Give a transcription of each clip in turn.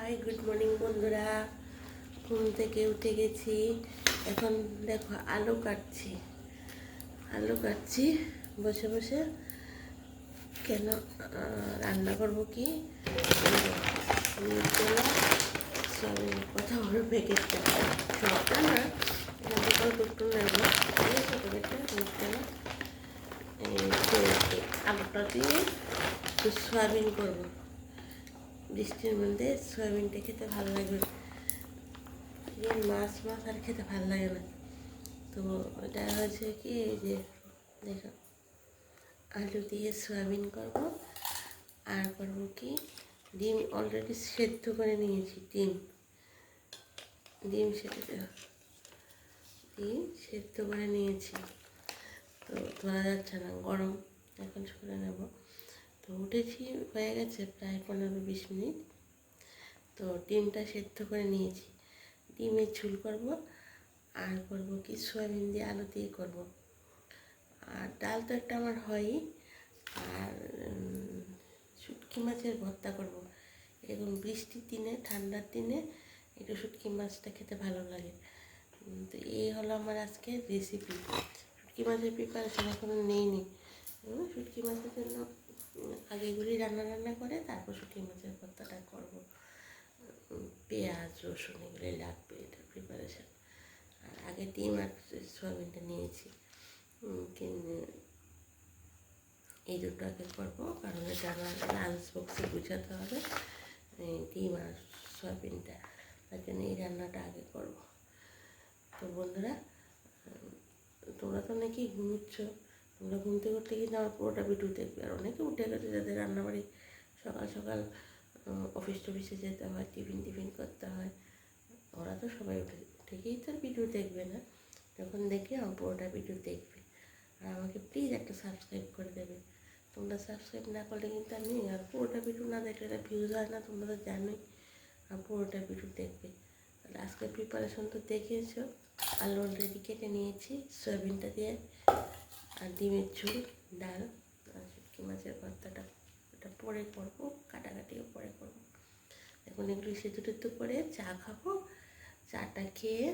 Hi good morning বন্ধুরা। ঘুম থেকে উঠে গেছি। এখন দেখো আলু কাটছি বসে বসে। কেন রান্না করবো কি কথা হলো প্যাকেটটা সবটা না, একটু নেবো আলুটা দিয়ে একটু সয়াবিন করবো। বৃষ্টির মধ্যে সয়াবিনটা খেতে ভালো লাগবে। মাছ আর খেতে ভালো লাগে না। তো এটা হচ্ছে কি, এই যে দেখো আলু দিয়ে সয়াবিন করবো। আর করবো কি, ডিম অলরেডি সেদ্ধ করে নিয়েছি। ডিম সেদ্ধ করে নিয়েছি। তো ধরা যাচ্ছে না, গরম। এখন ছুলে নেব। তো উঠেছি, হয়ে গেছে প্রায় 15-20 মিনিট। তো ডিমটা সেদ্ধ করে নিয়েছি। ডিমের ঝোল করব। আর করব কি, সয়াবিন দিয়ে আলু দিয়ে করব। আর ডাল তো একটা আমার হয়ই। আর শুটকি মাছের ভর্তা করব। এরকম বৃষ্টির দিনে, ঠান্ডার দিনে একটু শুটকি মাছটা খেতে ভালো লাগে। তো এই হলো আমার আজকের রেসিপি। শুটকি মাছের প্রিপারেশন এখনও নেইনি। শুটকি মাছের জন্য আগে এগুলি রান্না করে তারপর শুটকি মাছের ভর্তাটা করব। পেঁয়াজ রসুন এগুলোই লাগবে এটা প্রিপারেশান। আর আগে ডিম আর সয়াবিনটা নিয়েছি। এই দুটো আগে করবো, কারণ এটা আমার লাঞ্চ বক্সে গুছাতে হবে। ডিম আর সয়াবিনটা, তার জন্য এই রান্নাটা আগে করবো। তো বন্ধুরা, তোমরা তো অনেকেই ঘুমোচ্ছ। তোমরা ঘুমতে করতে কিন্তু আমার পুরোটা ভিডিও দেখবে। আর অনেকে উঠে গেছে যাদের রান্নাবাড়ি সকাল সকাল অফিস টফিসে যেতে হয়, টিফিন করতে হয়। ওরা তো সবাই উঠে তো ভিডিও দেখবে না। যখন দেখে আমার পুরোটা ভিডিও দেখবে। আর আমাকে প্লিজ একটা সাবস্ক্রাইব করে দেবে। তোমরা সাবস্ক্রাইব না করলে কিন্তু আমি আর পুরোটা ভিডিও না দেখলে এটা ভিউজ হয় না, তোমরা তো জানোই। আর পুরোটা ভিডিও দেখবে। তাহলে আজকে প্রিপারেশন তো দেখিয়েছো। আলু অলরেডি কেটে নিয়েছি, সয়াবিনটা দিয়ে আর ডিমের ঝোল, ডাল আর শুটকি মাছের ভর্তাটা ওটা পরে করবো, কাটাকাটিও পরে করবো। এখন এগুলো সেদ্ধ করে চা খাবো। চাটা খেয়ে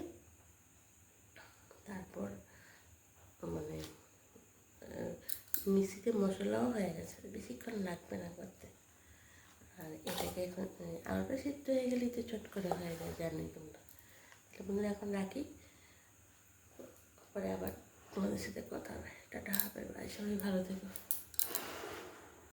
তারপর মানে মিক্সিতে মশলাও হয়ে গেছে, বেশিক্ষণ লাগবে না করতে। আর এটাকে এখন আলুটা সিদ্ধ হয়ে গেলেই তো চট করে হয়ে যায়, জানি তোমরা। তাহলে বন্ধুরা এখন রাখি, পরে আবার তোমাদের সাথে কথা হবে। টাটা, বাই বাই, সবাই ভালো থেকো।